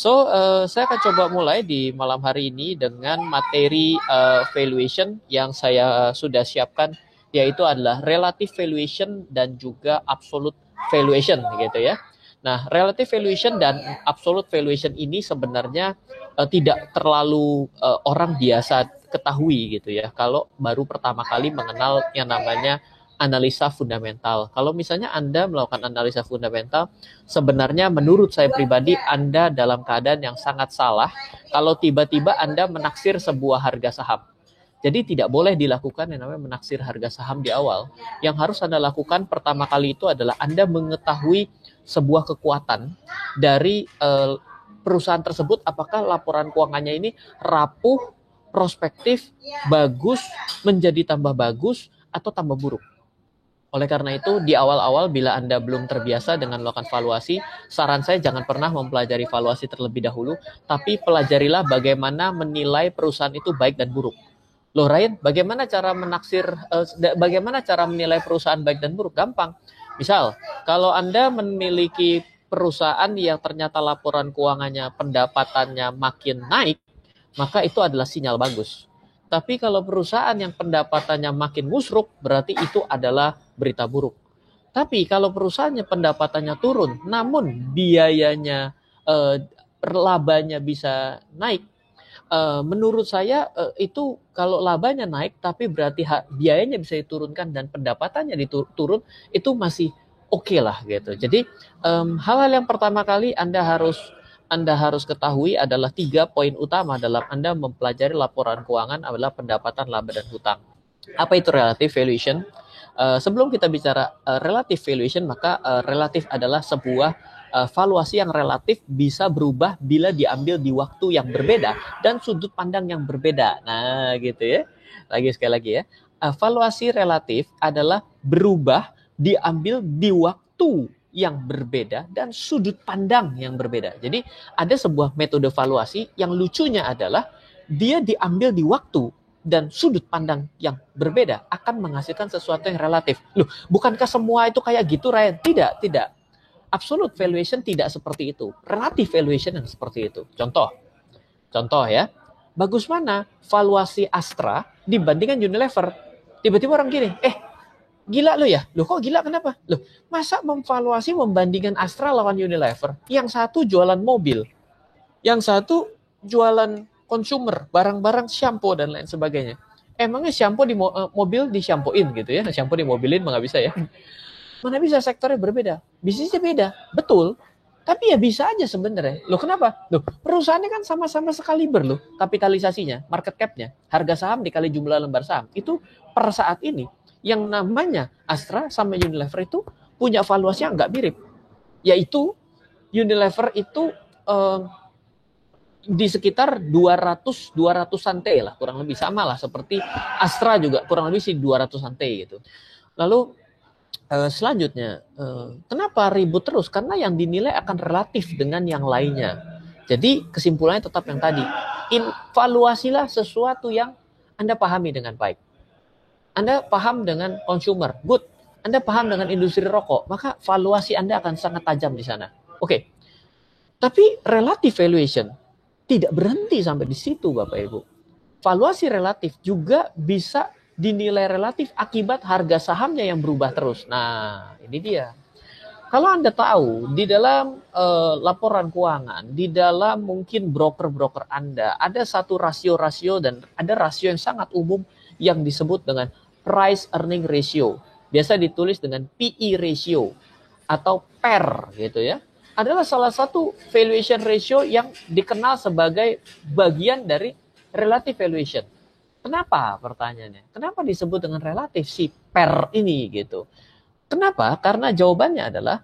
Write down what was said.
Saya akan coba mulai di malam hari ini dengan materi valuation yang saya sudah siapkan, yaitu adalah relative valuation dan juga absolute valuation, gitu ya. Nah, relative valuation dan absolute valuation ini sebenarnya tidak terlalu orang biasa ketahui, gitu ya. Kalau baru pertama kali mengenal yang namanya analisa fundamental. Kalau misalnya Anda melakukan analisa fundamental, sebenarnya menurut saya pribadi Anda dalam keadaan yang sangat salah kalau tiba-tiba Anda menaksir sebuah harga saham. Jadi tidak boleh dilakukan yang namanya menaksir harga saham di awal. Yang harus Anda lakukan pertama kali itu adalah Anda mengetahui sebuah kekuatan dari perusahaan tersebut, apakah laporan keuangannya ini rapuh, prospektif, bagus, menjadi tambah bagus, atau tambah buruk. Oleh karena itu, di awal-awal bila Anda belum terbiasa dengan melakukan valuasi, saran saya jangan pernah mempelajari valuasi terlebih dahulu, tapi pelajarilah bagaimana menilai perusahaan itu baik dan buruk. Loh Ryan, bagaimana cara menilai perusahaan baik dan buruk? Gampang. Misal, kalau Anda memiliki perusahaan yang ternyata laporan keuangannya, pendapatannya makin naik, maka itu adalah sinyal bagus. Tapi kalau perusahaan yang pendapatannya makin musruk, berarti itu adalah berita buruk. Tapi kalau perusahaannya pendapatannya turun, namun biayanya, labanya bisa naik, menurut saya itu kalau labanya naik, tapi berarti biayanya bisa diturunkan dan pendapatannya turun, itu masih oke lah gitu. Jadi hal-hal yang pertama kali anda harus ketahui adalah 3 poin utama dalam Anda mempelajari laporan keuangan adalah pendapatan, laba, dan hutang. Apa itu relative valuation? Sebelum kita bicara relative valuation, maka relatif adalah sebuah valuasi yang relatif bisa berubah bila diambil di waktu yang berbeda dan sudut pandang yang berbeda. Nah, gitu ya. Sekali lagi ya. Valuasi relatif adalah berubah diambil di waktu yang berbeda dan sudut pandang yang berbeda. Jadi ada sebuah metode valuasi yang lucunya adalah dia diambil di waktu dan sudut pandang yang berbeda akan menghasilkan sesuatu yang relatif. Loh, bukankah semua itu kayak gitu, Ryan? Tidak. Absolute valuation tidak seperti itu. Relative valuation yang seperti itu. Contoh ya. Bagus mana valuasi Astra dibandingkan Unilever? Tiba-tiba orang gini, gila lo ya? Loh kok gila kenapa? Loh, masa memvaluasi membandingkan Astra lawan Unilever? Yang satu jualan mobil, yang satu jualan consumer, barang-barang shampoo dan lain sebagainya. Emangnya shampoo di mobil di-shampooin gitu ya? Shampoo di mobilin nggak bisa ya? Mana bisa, sektornya berbeda. Bisnisnya beda, betul. Tapi ya bisa aja sebenarnya. Loh kenapa? Loh, perusahaannya kan sama-sama sekaliber loh, kapitalisasinya, market cap-nya, harga saham dikali jumlah lembar saham. Itu per saat ini yang namanya Astra sama Unilever itu punya valuasi yang nggak mirip. Yaitu Unilever itu di sekitar 200-an T lah, kurang lebih sama lah seperti Astra juga kurang lebih sih 200-an T gitu. Lalu selanjutnya, kenapa ribut terus? Karena yang dinilai akan relatif dengan yang lainnya. Jadi kesimpulannya tetap yang tadi, evaluasilah sesuatu yang Anda pahami dengan baik. Anda paham dengan consumer, good. Anda paham dengan industri rokok, maka valuasi Anda akan sangat tajam di sana. Oke. Tapi relative valuation tidak berhenti sampai di situ, Bapak Ibu. Valuasi relatif juga bisa dinilai relatif akibat harga sahamnya yang berubah terus. Nah, ini dia. Kalau Anda tahu, di dalam laporan keuangan, di dalam mungkin broker-broker Anda, ada satu rasio-rasio dan ada rasio yang sangat umum yang disebut dengan price earning ratio. Biasa ditulis dengan PE ratio atau PER gitu ya. Adalah salah satu valuation ratio yang dikenal sebagai bagian dari relative valuation. Kenapa pertanyaannya? Kenapa disebut dengan relatif si PER ini gitu? Kenapa? Karena jawabannya adalah